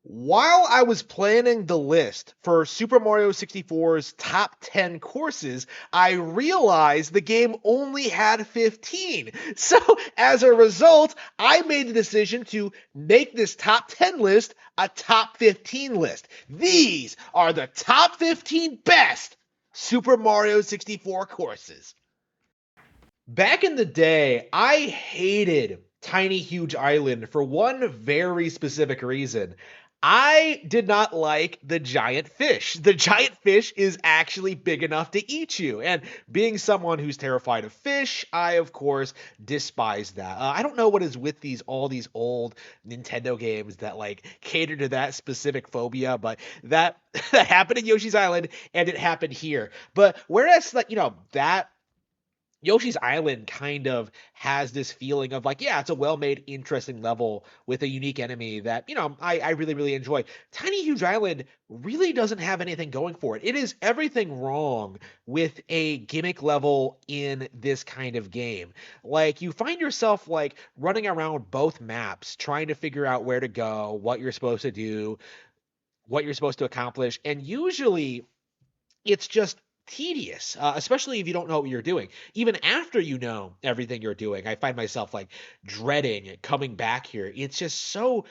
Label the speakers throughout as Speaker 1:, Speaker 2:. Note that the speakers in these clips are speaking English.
Speaker 1: While I was planning the list for Super Mario 64's top 10 courses, I realized the game only had 15. So, as a result, I made the decision to make this top 10 list a top 15 list. These are the top 15 best Super Mario 64 courses. Back in the day, I hated Tiny Huge Island for one very specific reason. I did not like the giant fish. The giant fish is actually big enough to eat you. And being someone who's terrified of fish, I of course despise that. I don't know what is with all these old Nintendo games that like cater to that specific phobia, but that that happened in Yoshi's Island and it happened here. But whereas like, that Yoshi's Island kind of has this feeling of like, yeah, it's a well-made, interesting level with a unique enemy that, I really, really enjoy. Tiny Huge Island really doesn't have anything going for it. It is everything wrong with a gimmick level in this kind of game. Like, you find yourself like running around both maps, trying to figure out where to go, what you're supposed to do, what you're supposed to accomplish, and usually it's just tedious, especially if you don't know what you're doing. Even after you know everything you're doing, I find myself like dreading coming back here. It's just so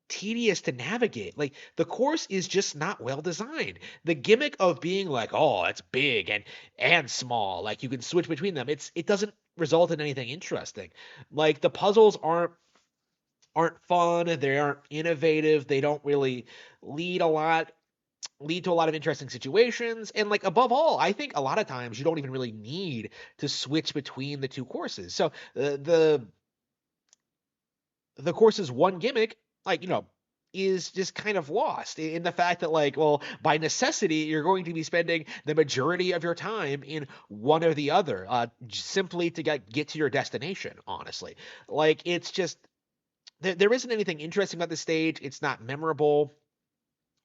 Speaker 1: tedious to navigate. Like the course is just not well designed. The gimmick of being like, oh, it's big and small, like you can switch between them. It doesn't result in anything interesting. Like the puzzles aren't fun, they aren't innovative, they don't really lead a lot lead to a lot of interesting situations. And like above all, I think a lot of times you don't even really need to switch between the two courses. So the course's one gimmick, like is just kind of lost in the fact that like, well, by necessity, you're going to be spending the majority of your time in one or the other, simply to get to your destination. Honestly, like it's just there isn't anything interesting about the stage. It's not memorable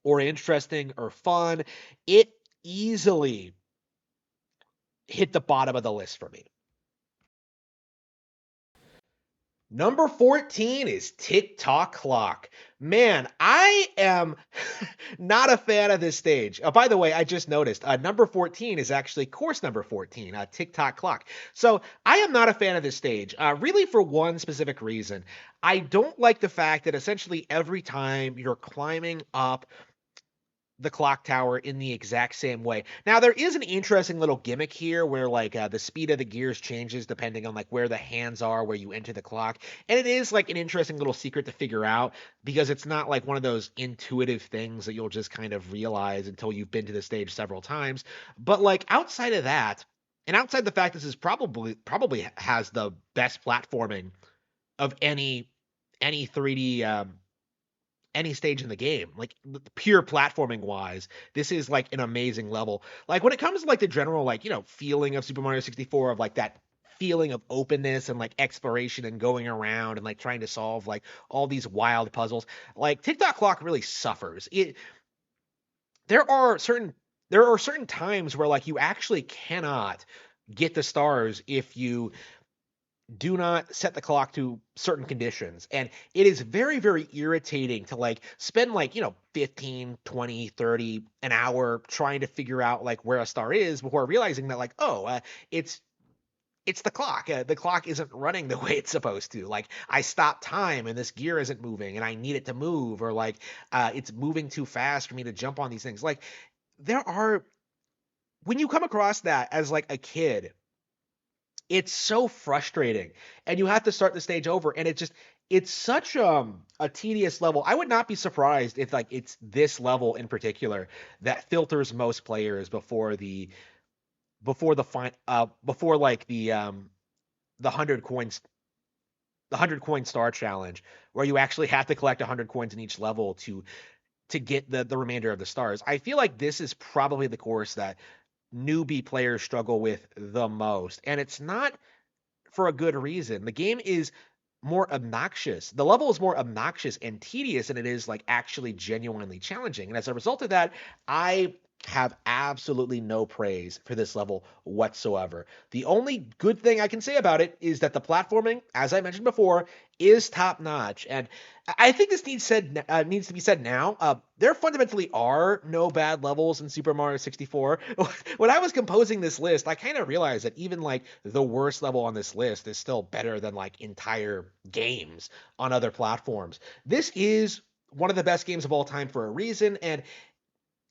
Speaker 1: or interesting or fun. It easily hit the bottom of the list for me. Number 14 is Tick Tock Clock. Man, I am not a fan of this stage. By the way, I just noticed number 14 is actually course number 14, Tick Tock Clock. So I am not a fan of this stage, really for one specific reason. I don't like the fact that essentially every time you're climbing up the clock tower in the exact same way. Now there is an interesting little gimmick here where like the speed of the gears changes depending on like where the hands are where you enter the clock. And it is like an interesting little secret to figure out because it's not like one of those intuitive things that you'll just kind of realize until you've been to the stage several times. But like outside of that, and outside the fact this is probably has the best platforming of any 3D any stage in the game. Like pure platforming wise, this is like an amazing level. Like when it comes to like the general like, feeling of Super Mario 64 of like that feeling of openness and like exploration and going around and like trying to solve like all these wild puzzles, like Tick Tock Clock really suffers. There are certain there are certain times where like you actually cannot get the stars if you do not set the clock to certain conditions. And it is very, very irritating to like spend like, 15, 20, 30, an hour trying to figure out like where a star is before realizing that like, oh, it's it's the clock. The clock isn't running the way it's supposed to. Like I stopped time and this gear isn't moving and I need it to move, or like it's moving too fast for me to jump on these things. Like there are when you come across that as like a kid, it's so frustrating and you have to start the stage over, and it's such a tedious level. I would not be surprised if like it's this level in particular that filters most players before like the 100 coins, the 100 coin star challenge, where you actually have to collect 100 coins in each level to get the remainder of the stars. I feel like this is probably the course that newbie players struggle with the most, and it's not for a good reason. The game is more obnoxious. The level is more obnoxious and tedious than it is like actually genuinely challenging. And as a result of that, I have absolutely no praise for this level whatsoever. The only good thing I can say about it is that the platforming, as I mentioned before, is top notch, and I think this needs to be said now. There fundamentally are no bad levels in Super Mario 64. When I was composing this list, I kind of realized that even like the worst level on this list is still better than like entire games on other platforms. This is one of the best games of all time for a reason, and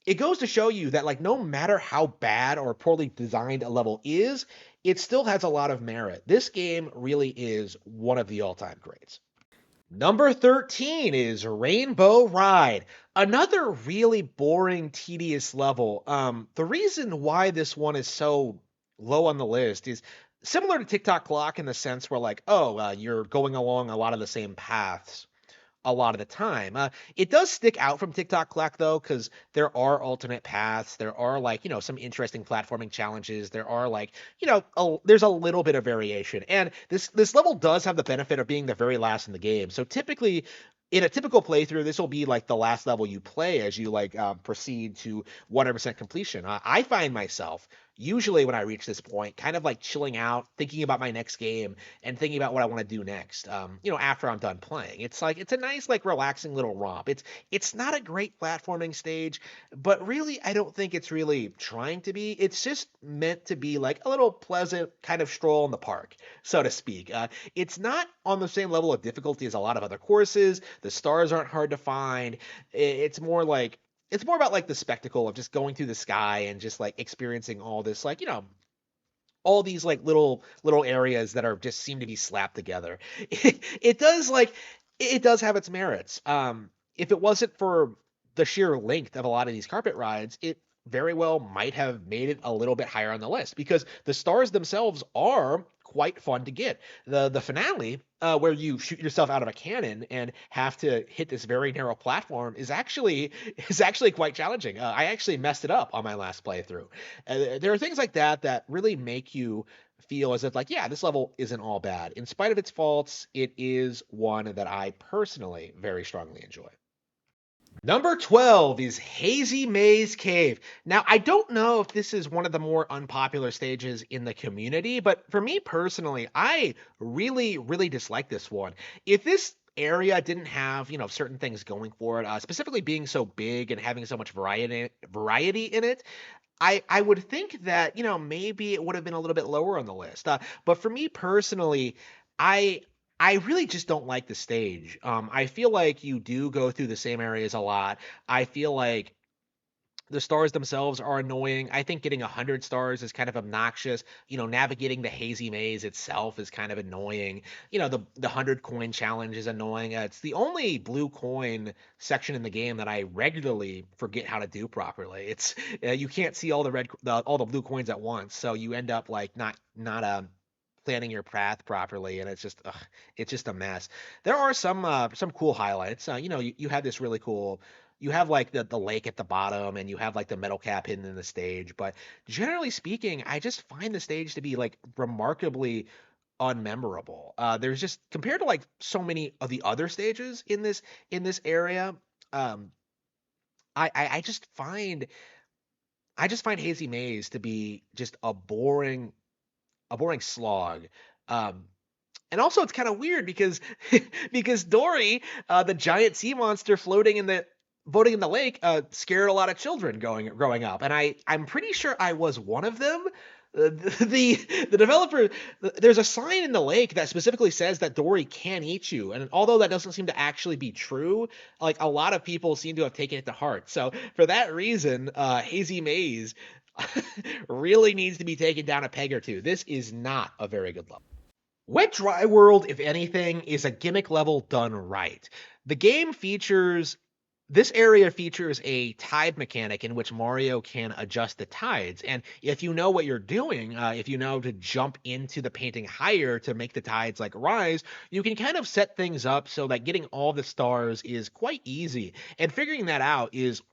Speaker 1: it goes to show you that like no matter how bad or poorly designed a level is, it still has a lot of merit. This game really is one of the all-time greats. Number 13 is Rainbow Ride. Another really boring, tedious level. The reason why this one is so low on the list is similar to TikTok Clock in the sense where like, oh, you're going along a lot of the same paths a lot of the time. It does stick out from TikTok Clock though, because there are alternate paths. There are like some interesting platforming challenges. There are like there's a little bit of variation, and this level does have the benefit of being the very last in the game. So typically. In a typical playthrough, this will be like the last level you play as you like proceed to 100% completion. I find myself usually when I reach this point, kind of like chilling out, thinking about my next game, and thinking about what I want to do next. After I'm done playing, it's like it's a nice, like, relaxing little romp. It's not a great platforming stage, but really, I don't think it's really trying to be. It's just meant to be like a little pleasant kind of stroll in the park, so to speak. It's not on the same level of difficulty as a lot of other courses. The stars aren't hard to find. It's more like it's more about like the spectacle of just going through the sky and just like experiencing all this like all these like little areas that are just seem to be slapped together. It does like it does have its merits. If it wasn't for the sheer length of a lot of these carpet rides, it very well might have made it a little bit higher on the list because the stars themselves are quite fun to get. The finale, where you shoot yourself out of a cannon and have to hit this very narrow platform, is actually quite challenging. I actually messed it up on my last playthrough. There are things like that that really make you feel as if like, yeah, this level isn't all bad. In spite of its faults, it is one that I personally very strongly enjoy. Number 12 is Hazy Maze Cave. Now, I don't know if this is one of the more unpopular stages in the community, but for me personally, I really, really dislike this one. If this area didn't have, certain things going for it, specifically being so big and having so much variety in it, I would think that, maybe it would have been a little bit lower on the list. But for me personally, I I really just don't like the stage. I feel like you do go through the same areas a lot. I feel like the stars themselves are annoying. I think getting 100 stars is kind of obnoxious. Navigating the hazy maze itself is kind of annoying. The 100 coin challenge is annoying. It's the only blue coin section in the game that I regularly forget how to do properly. It's you can't see all the blue coins at once, so you end up like not planning your path properly, and it's just a mess. There are some cool highlights. You have this really cool. You have like the lake at the bottom, and you have like the metal cap hidden in the stage. But generally speaking, I just find the stage to be like remarkably unmemorable. There's just compared to like so many of the other stages in this area. Um, I just find Hazy Maze to be just a boring slog. Um, and also, it's kind of weird because because Dory, the giant sea monster floating in the lake, scared a lot of children going growing up, and I'm pretty sure I was one of them. The developer, there's a sign in the lake that specifically says that Dory can eat you, and although that doesn't seem to actually be true, like a lot of people seem to have taken it to heart. So for that reason, Hazy Maze really needs to be taken down a peg or two. This is not a very good level. Wet Dry World, if anything, is a gimmick level done right. The game features This area features a tide mechanic in which Mario can adjust the tides. And if you know what you're doing, if you know to jump into the painting higher to make the tides like rise, you can kind of set things up so that getting all the stars is quite easy. And figuring that out is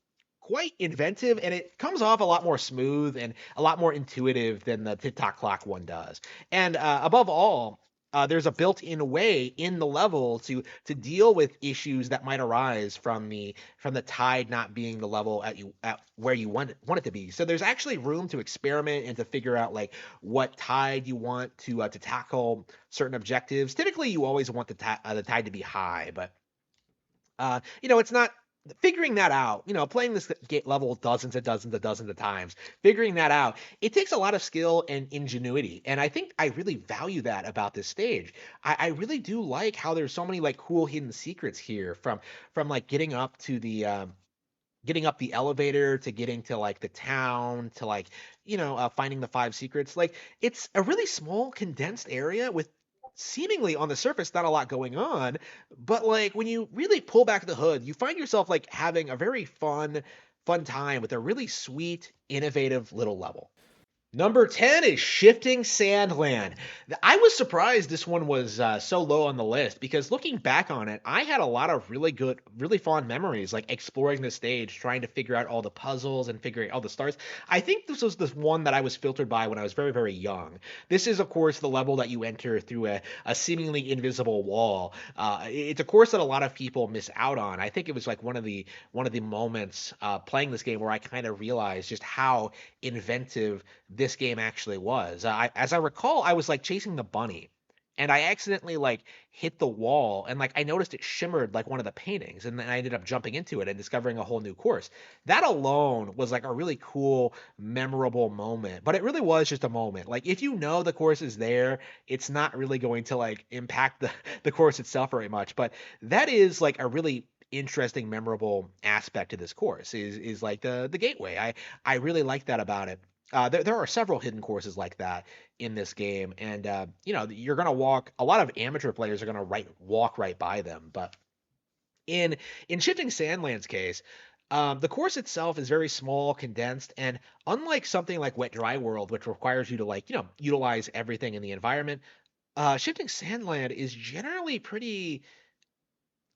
Speaker 1: quite inventive, and it comes off a lot more smooth and a lot more intuitive than the TikTok Clock one does. And above all, there's a built-in way in the level to deal with issues that might arise from the tide not being the level at where you want it to be. So there's actually room to experiment and to figure out like what tide you want to tackle certain objectives. Typically, you always want the tide to be high, but it's not figuring that out. Playing this level dozens and dozens and dozens of times, figuring that out, it takes a lot of skill and ingenuity. And I think I really value that about this stage. I really do like how there's so many like cool hidden secrets here from like getting up the elevator to getting to like the town to like finding the five secrets. Like it's a really small condensed area with seemingly on the surface not a lot going on, but like when you really pull back the hood you find yourself like having a very fun time with a really sweet innovative little level. Number 10 is Shifting Sandland. I was surprised this one was so low on the list because looking back on it, I had a lot of really good, really fond memories, like exploring the stage, trying to figure out all the puzzles and figuring out all the stars. I think this was the one that I was filtered by when I was very, very young. This is, of course, the level that you enter through a seemingly invisible wall. It's a course that a lot of people miss out on. I think it was like one of the moments playing this game where I kind of realized just how inventive this game actually was. As I recall, I was like chasing the bunny, and I accidentally like hit the wall, and like I noticed it shimmered like one of the paintings, and then I ended up jumping into it and discovering a whole new course. That alone was like a really cool, memorable moment. But it really was just a moment. Like if you know the course is there, it's not really going to like impact the course itself very much. But that is like a really interesting memorable aspect to this course is like the gateway. I really like that about it. There are several hidden courses like that in this game, and you're gonna walk. A lot of amateur players are gonna walk right by them, but in in Shifting Sandland's case, the course itself is very small, condensed, and unlike something like Wet Dry World, which requires you to like utilize everything in the environment, Shifting Sandland is generally pretty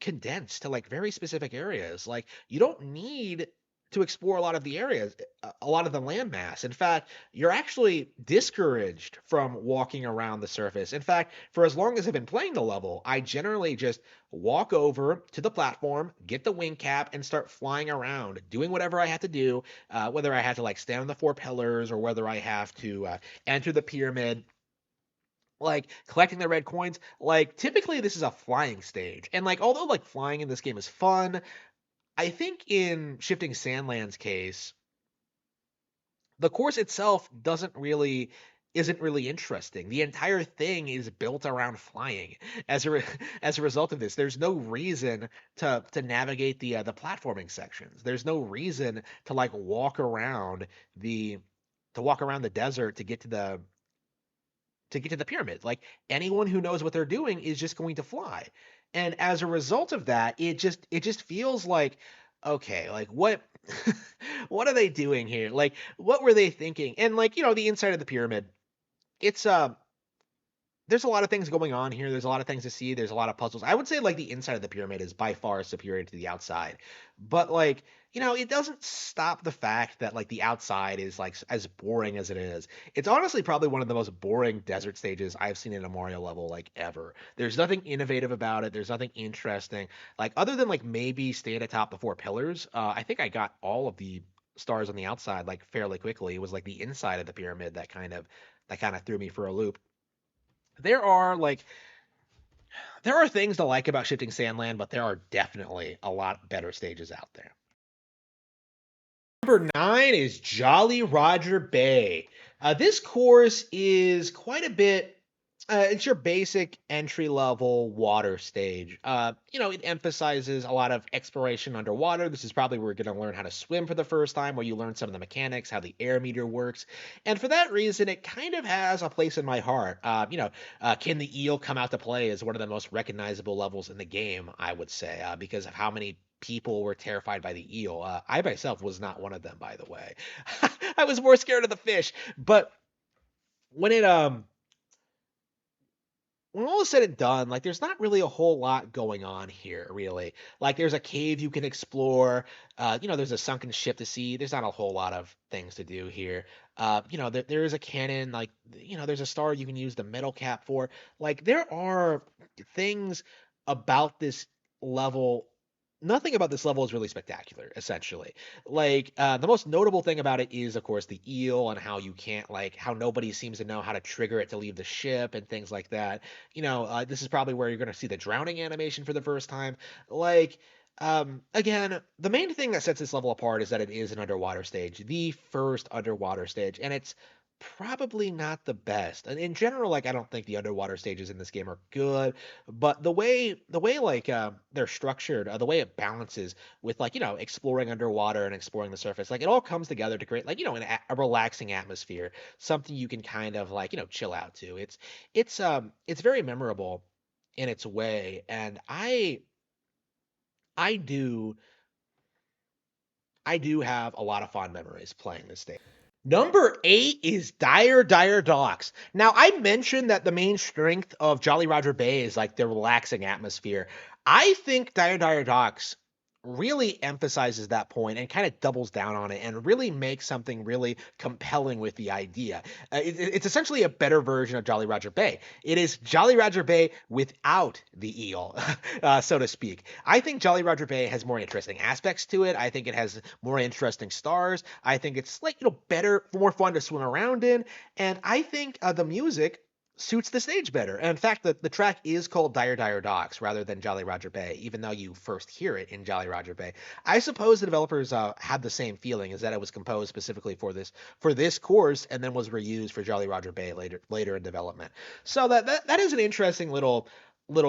Speaker 1: condensed to like very specific areas. Like you don't need to explore a lot of the areas, a lot of the landmass. In fact, you're actually discouraged from walking around the surface. In fact, for as long as I've been playing the level, I generally just walk over to the platform, get the wing cap, and start flying around, doing whatever I have to do, whether I have to like stand on the four pillars or whether I have to enter the pyramid, like collecting the red coins. Like typically this is a flying stage, and like although like flying in this game is fun, I think in Shifting Sandland's case the course itself doesn't really isn't really interesting. The entire thing is built around flying. As a result of this, there's no reason to navigate the platforming sections. There's no reason to like the walk around the desert to get to the pyramid. Like anyone who knows what they're doing is just going to fly. And as a result of that, it just feels like okay, like what what are they doing here? Like what were they thinking? And like, the inside of the pyramid, it's there's a lot of things going on here. There's a lot of things to see. There's a lot of puzzles. I would say like the inside of the pyramid is by far superior to the outside. But like, it doesn't stop the fact that like the outside is like as boring as it is. It's honestly probably one of the most boring desert stages I've seen in a Mario level like ever. There's nothing innovative about it. There's nothing interesting. Like other than like maybe staying atop the four pillars, I think I got all of the stars on the outside like fairly quickly. It was like the inside of the pyramid that kind of threw me for a loop. There are like there are things to like about Shifting Sandland, but there are definitely a lot better stages out there. Number 9 is Jolly Roger Bay. This course is quite a bit. It's your basic entry level water stage. It emphasizes a lot of exploration underwater. This is probably where we're going to learn how to swim for the first time, where you learn some of the mechanics, how the air meter works. And for that reason, it kind of has a place in my heart. Can the eel come out to play is one of the most recognizable levels in the game, I would say, because of how many people were terrified by the eel. I myself was not one of them, by the way. I was more scared of the fish. But when it when all is said and done, like there's not really a whole lot going on here, really. Like there's a cave you can explore. There's a sunken ship to see. There's not a whole lot of things to do here. There is a cannon. Like there's a star you can use the metal cap for. Like there are things about this level. Nothing about this level is really spectacular, essentially. Like the most notable thing about it is, of course, the eel and how you can't like how nobody seems to know how to trigger it to leave the ship and things like that. This is probably where you're going to see the drowning animation for the first time. Like, again, the main thing that sets this level apart is that it is an underwater stage, the first underwater stage, and it's probably not the best. And in general, like I don't think the underwater stages in this game are good, but the way like they're structured, the way it balances with like exploring underwater and exploring the surface, like it all comes together to create like a relaxing atmosphere, something you can kind of like chill out to. It's very memorable in its way, and I do I do have a lot of fond memories playing this stage. Number 8 is Dire Dire Docks. Now, I mentioned that the main strength of Jolly Roger Bay is like the relaxing atmosphere. I think Dire Dire Docks really emphasizes that point and kind of doubles down on it and really makes something really compelling with the idea. It's essentially a better version of Jolly Roger Bay. It is Jolly Roger Bay without the eel, so to speak. I think Jolly Roger Bay has more interesting aspects to it. I think it has more interesting stars. I think it's like better, more fun to swim around in, and I think the music suits the stage better. And in fact, the track is called Dire Dire Docks rather than Jolly Roger Bay, even though you first hear it in Jolly Roger Bay. I suppose the developers had the same feeling, is that it was composed specifically for this course and then was reused for Jolly Roger Bay later in development. So that is an interesting little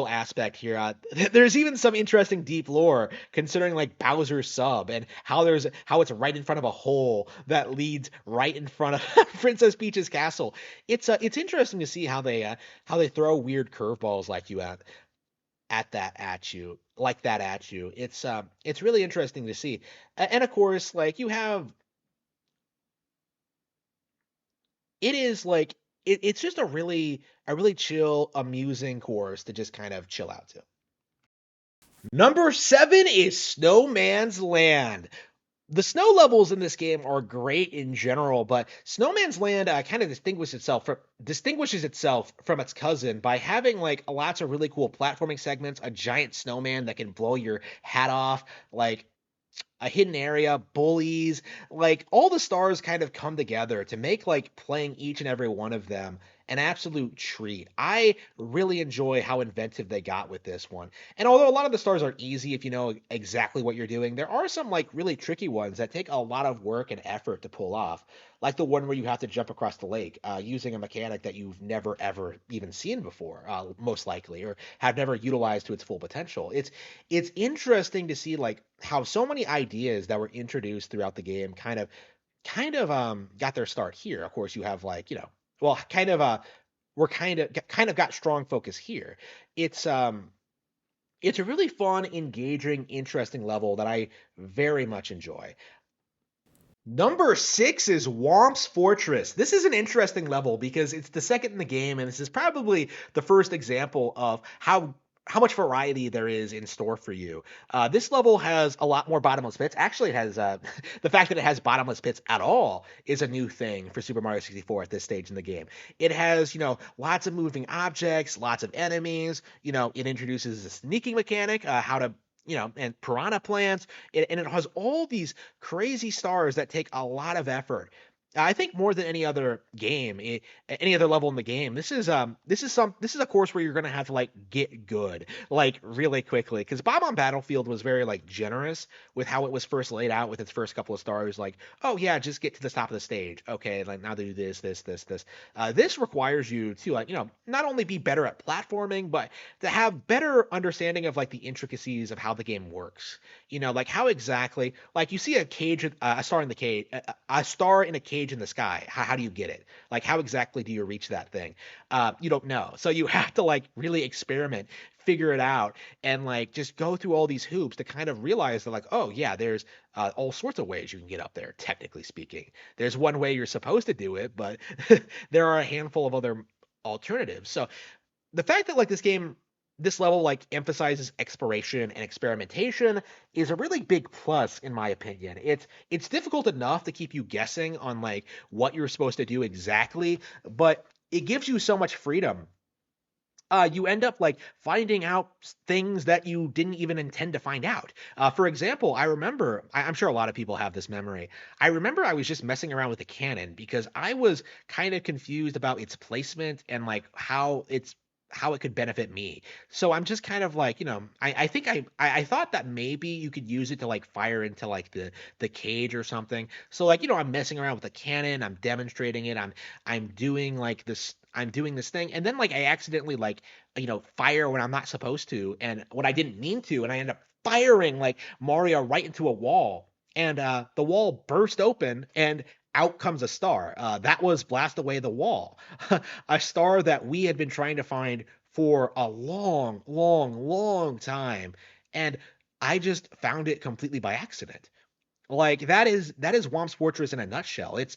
Speaker 1: aspect here. There's even some interesting deep lore considering like Bowser's sub and how it's right in front of a hole that leads right in front of Princess Peach's castle. It's interesting to see how they throw weird curveballs like you at that at you like that at you. It's really interesting to see. And of course, like you have it is like it's just a really chill, amusing course to just kind of chill out to. Number 7 is Snowman's Land. The snow levels in this game are great in general, but Snowman's Land kind of distinguishes itself from its cousin by having like lots of really cool platforming segments, a giant snowman that can blow your hat off, like a hidden area, bullies, like all the stars kind of come together to make like playing each and every one of them an absolute treat. I really enjoy how inventive they got with this one. And although a lot of the stars are easy if you know exactly what you're doing, there are some like really tricky ones that take a lot of work and effort to pull off. Like the one where you have to jump across the lake using a mechanic that you've never ever even seen before, most likely, or have never utilized to its full potential. It's interesting to see like how so many ideas that were introduced throughout the game kind of got their start here. Of course, you have like well, we're kind of got strong focus here. It's um it's a really fun, engaging, interesting level that I very much enjoy. Number 6 is Womp's Fortress. This is an interesting level because it's the second in the game, and this is probably the first example of how much variety there is in store for you. This level has a lot more bottomless pits. Actually, it has the fact that it has bottomless pits at all is a new thing for Super Mario 64 at this stage in the game. It has lots of moving objects, lots of enemies. It introduces a sneaking mechanic, how to and piranha plants, and it has all these crazy stars that take a lot of effort. I think more than any other game, any other level in the game, this is a course where you're gonna have to like get good like really quickly because Bob-omb Battlefield was very like generous with how it was first laid out with its first couple of stars. Like, oh yeah, just get to the top of the stage. Okay, like now they do this. This requires you to like not only be better at platforming, but to have better understanding of like the intricacies of how the game works. Like how exactly, like you see a cage, a star in the cage, a star in a cage in the sky. How do you get it? Like how exactly do you reach that thing? You don't know. So you have to like really experiment, figure it out, and like just go through all these hoops to kind of realize that like, oh yeah, there's all sorts of ways you can get up there. Technically speaking, there's one way you're supposed to do it, but there are a handful of other alternatives. So the fact that like this level like emphasizes exploration and experimentation is a really big plus in my opinion. It's difficult enough to keep you guessing on like what you're supposed to do exactly, but it gives you so much freedom. You end up like finding out things that you didn't even intend to find out. For example, I remember, I'm sure a lot of people have this memory. I remember I was just messing around with the cannon because I was kind of confused about its placement and like how it could benefit me. So I'm just kind of like, I think I thought that maybe you could use it to like fire into like the cage or something. So like, I'm messing around with the cannon, I'm demonstrating it, I'm doing like this I'm doing this thing, and then like I accidentally like fire when I'm not supposed to, and when I didn't mean to, and I end up firing like Mario right into a wall, and the wall burst open, and out comes a star. That was Blast Away the Wall, a star that we had been trying to find for a long, long, long time, and I just found it completely by accident. Like that is Whomp's Fortress in a nutshell. It's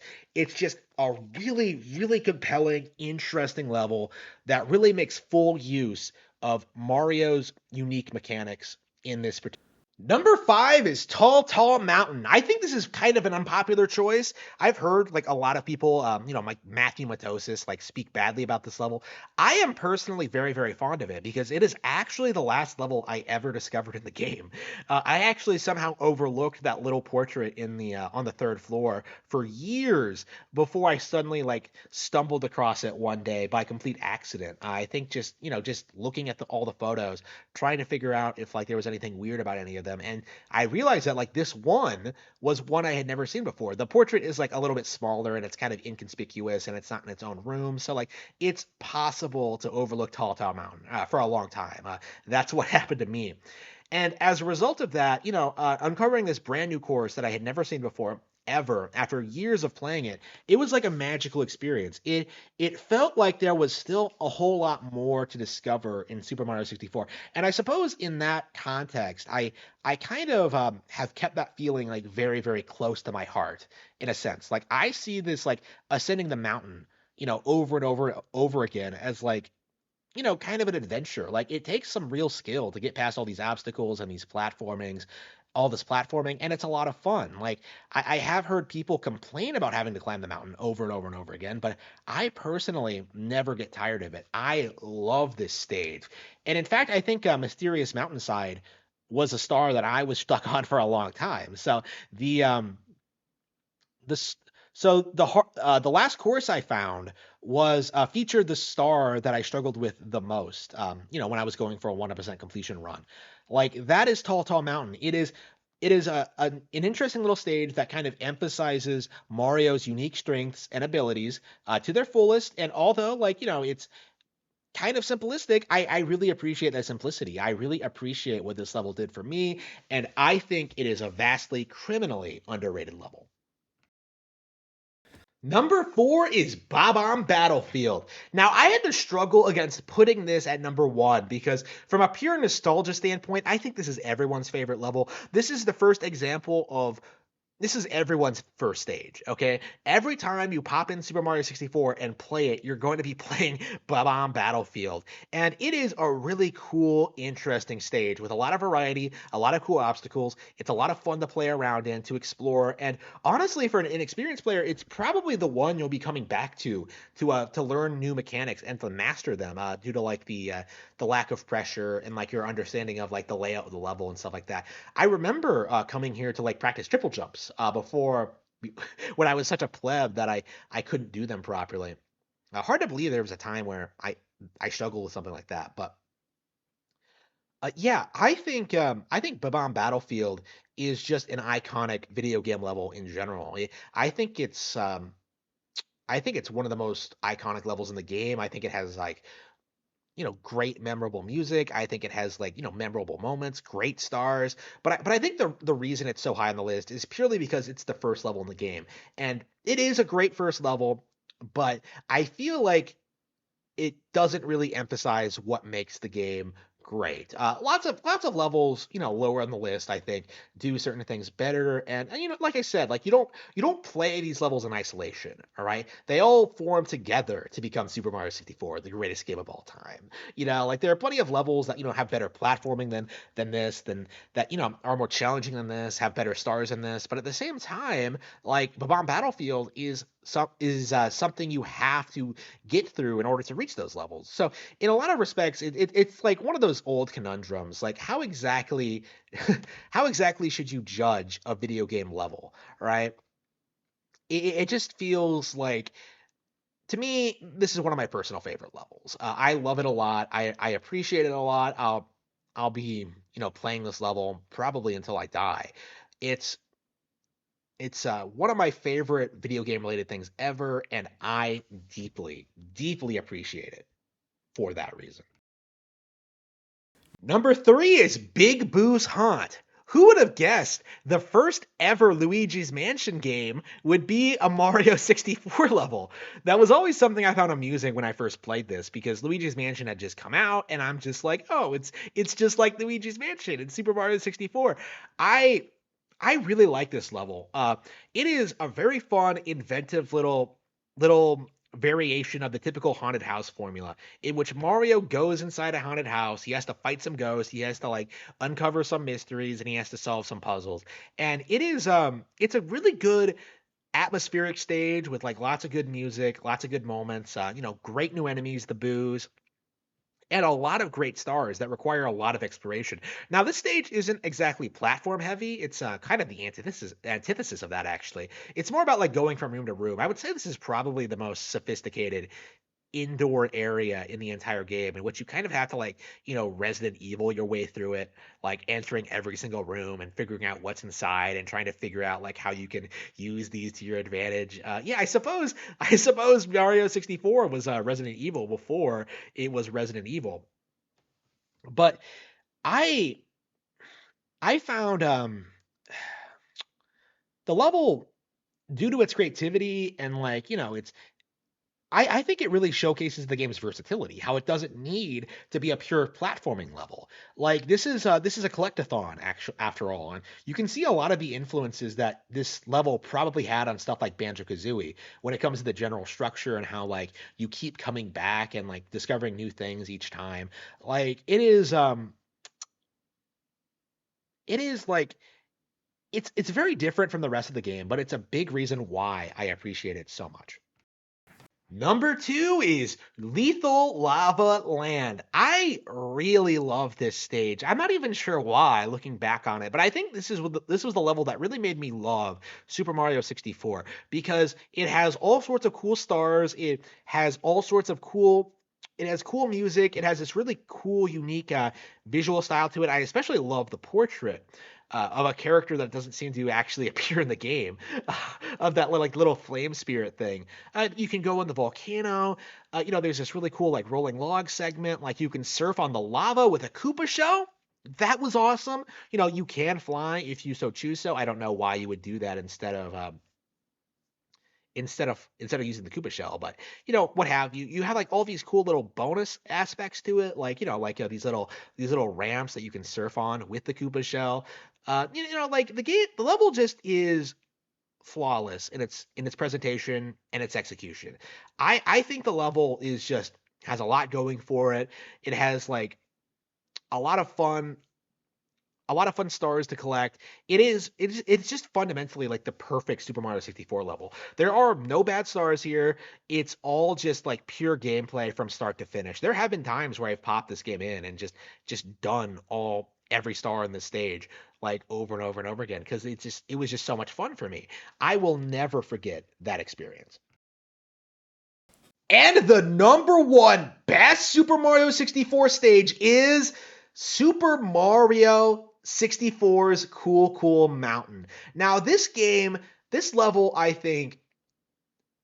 Speaker 1: just a really really compelling, interesting level that really makes full use of Mario's unique mechanics in this particular. Number five is Tall Tall Mountain. I think this is kind of an unpopular choice. I've heard like a lot of people, like Matthew Matosis, like speak badly about this level. I am personally very, very fond of it because it is actually the last level I ever discovered in the game. I actually somehow overlooked that little portrait in the on the third floor for years before I suddenly like stumbled across it one day by complete accident. I think just looking at all the photos, trying to figure out if like there was anything weird about any of them. And I realized that like this one was one I had never seen before. The portrait is like a little bit smaller and it's kind of inconspicuous and it's not in its own room. So like it's possible to overlook Tall Tall Mountain for a long time. That's what happened to me. And as a result of that, uncovering this brand new course that I had never seen before, ever, after years of playing it, it was like a magical experience. It felt like there was still a whole lot more to discover in Super Mario 64. And I suppose in that context, I kind of have kept that feeling like very, very close to my heart in a sense. Like I see this like ascending the mountain, over and over and over again as like kind of an adventure. Like it takes some real skill to get past all these obstacles and these platformings, all this platforming, and it's a lot of fun. Like I have heard people complain about having to climb the mountain over and over and over again, but I personally never get tired of it. I love this stage, and in fact, I think Mysterious Mountainside was a star that I was stuck on for a long time. So the this so the last course I found was featured the star that I struggled with the most. When I was going for a 100% completion run, like that is Tall Tall Mountain. It is an interesting little stage that kind of emphasizes Mario's unique strengths and abilities to their fullest. And although it's kind of simplistic, I really appreciate that simplicity. I really appreciate what this level did for me, and I think it is a vastly criminally underrated level. Number four is Bob-omb Battlefield. Now, I had to struggle against putting this at number one because, from a pure nostalgia standpoint, I think this is everyone's favorite level. This is everyone's first stage, okay? Every time you pop in Super Mario 64 and play it, you're going to be playing Bob-omb Battlefield. And it is a really cool, interesting stage with a lot of variety, a lot of cool obstacles. It's a lot of fun to play around in, to explore. And honestly, for an inexperienced player, it's probably the one you'll be coming back to learn new mechanics and to master them due to like the lack of pressure and like your understanding of like the layout of the level and stuff like that. I remember coming here to like practice triple jumps before when I was such a pleb that I couldn't do them properly. Hard to believe there was a time where I struggled with something like that, but yeah, I think Bob-omb Battlefield is just an iconic video game level in general. I think it's one of the most iconic levels in the game. I think it has like great memorable music. I think it has like, memorable moments, great stars. But I think the reason it's so high on the list is purely because it's the first level in the game. And it is a great first level, but I feel like it doesn't really emphasize what makes the game Great. Lots of levels, lower on the list, I think, do certain things better. And like I said, like you don't play these levels in isolation. All right, they all form together to become Super Mario 64, the greatest game of all time. Like there are plenty of levels that have better platforming than this, than that are more challenging than this, have better stars than this. But at the same time, like Bob-omb Battlefield is something you have to get through in order to reach those levels. So in a lot of respects, it's like one of those old conundrums. Like how exactly, how exactly should you judge a video game level, right? It just feels like, to me, this is one of my personal favorite levels. I love it a lot. I appreciate it a lot. I'll be playing this level probably until I die. It's it's one of my favorite video game related things ever, and I deeply, deeply appreciate it for that reason. Number three is Big Boo's Haunt. Who would have guessed the first ever Luigi's Mansion game would be a Mario 64 level? That was always something I found amusing when I first played this, because Luigi's Mansion had just come out and I'm just like, "Oh, it's just like Luigi's Mansion in Super Mario 64." I I really like this level. It is a very fun, inventive little variation of the typical haunted house formula, in which Mario goes inside a haunted house. He has to fight some ghosts. He has to like uncover some mysteries, and he has to solve some puzzles. And it's a really good atmospheric stage with like lots of good music, lots of good moments. Great new enemies, the boos, and a lot of great stars that require a lot of exploration. Now, this stage isn't exactly platform heavy. It's kind of the antithesis of that, actually. It's more about like going from room to room. I would say this is probably the most sophisticated indoor area in the entire game, in which you kind of have to like Resident Evil your way through it, like entering every single room and figuring out what's inside and trying to figure out like how you can use these to your advantage. Yeah, I suppose Mario 64 was Resident Evil before it was Resident Evil. But i I found the level, due to its creativity and like its I think it really showcases the game's versatility, how it doesn't need to be a pure platforming level. Like this is a collectathon, actually, after all, and you can see a lot of the influences that this level probably had on stuff like Banjo Kazooie when it comes to the general structure and how like you keep coming back and like discovering new things each time. Like it is like it's very different from the rest of the game, but it's a big reason why I appreciate it so much. Number two is Lethal Lava Land. I really love this stage. I'm not even sure why, looking back on it, but I think this was the level that really made me love Super Mario 64, because it has all sorts of cool stars. It has all sorts of cool. It has cool music. It has this really cool, unique visual style to it. I especially love the portrait of a character that doesn't seem to actually appear in the game, of that like little flame spirit thing. You can go in the volcano. There's this really cool like rolling log segment. Like you can surf on the lava with a Koopa shell. That was awesome. You can fly if you so choose. So I don't know why you would do that instead of using the Koopa shell, but what have you. You have like all these cool little bonus aspects to it, like these little ramps that you can surf on with the Koopa shell. Like the level just is flawless in its presentation and its execution. I think the level is just has a lot going for it. It has like a lot of fun a lot of fun stars to collect. It's just fundamentally like the perfect Super Mario 64 level. There are no bad stars here. It's all just like pure gameplay from start to finish. There have been times where I've popped this game in and just done every star on the stage like over and over and over again, because it was just so much fun for me. I will never forget that experience. And the number one best Super Mario 64 stage is Super Mario 64's Cool Cool Mountain. Now, this level, I think,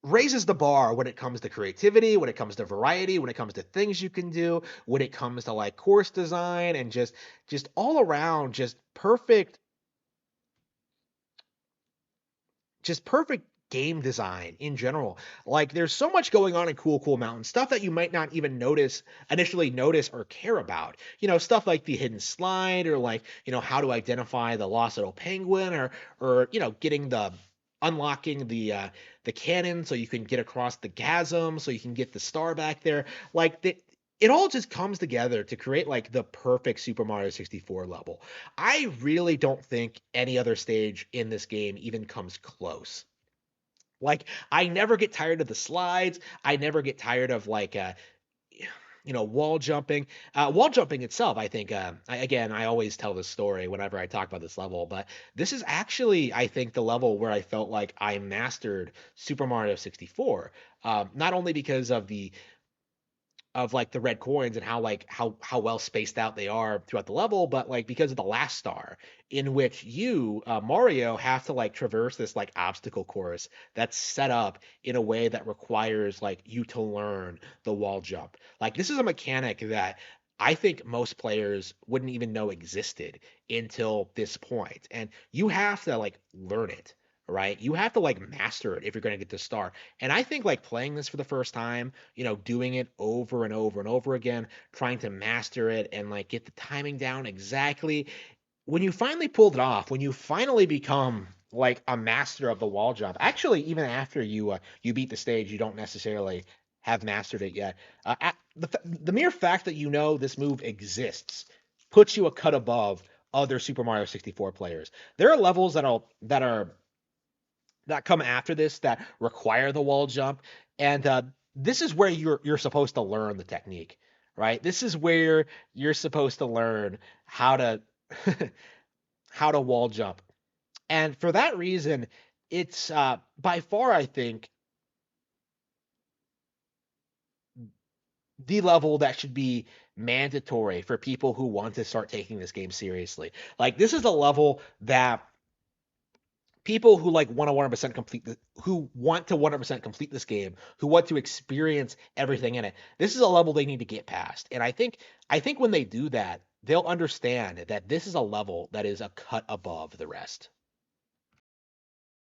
Speaker 1: raises the bar when it comes to creativity, when it comes to variety, when it comes to things you can do, when it comes to like course design, and just all around just perfect game design in general. Like there's so much going on in Cool Mountain, stuff that you might not even initially notice or care about. Stuff like the hidden slide or like, how to identify the lost little penguin or getting the unlocking the cannon so you can get across the chasm so you can get the star back there. Like it all just comes together to create like the perfect Super Mario 64 level. I really don't think any other stage in this game even comes close. Like I never get tired of the slides. I never get tired of like wall jumping. Wall jumping itself, I think. Again, I always tell this story whenever I talk about this level, but this is actually, I think, the level where I felt like I mastered Super Mario 64. Not only because of like the red coins and how well spaced out they are throughout the level, but like because of the last star, in which you Mario have to like traverse this like obstacle course that's set up in a way that requires like you to learn the wall jump. Like this is a mechanic that I think most players wouldn't even know existed until this point, and you have to like learn it, right? You have to like master it if you're going to get the star. And I think like playing this for the first time, doing it over and over and over again, trying to master it and like get the timing down exactly. When you finally pulled it off, when you finally become like a master of the wall jump, actually, even after you beat the stage, you don't necessarily have mastered it yet. The mere fact that this move exists puts you a cut above other Super Mario 64 players. There are levels that come after this that require the wall jump, and this is where you're supposed to learn the technique, right? This is where you're supposed to learn how to how to wall jump, and for that reason, it's by far, I think, the level that should be mandatory for people who want to start taking this game seriously. Like this is a level that people who like want to 100% who want to 100% complete this game, who want to experience everything in it. This is a level they need to get past. And I think when they do that, they'll understand that this is a level that is a cut above the rest.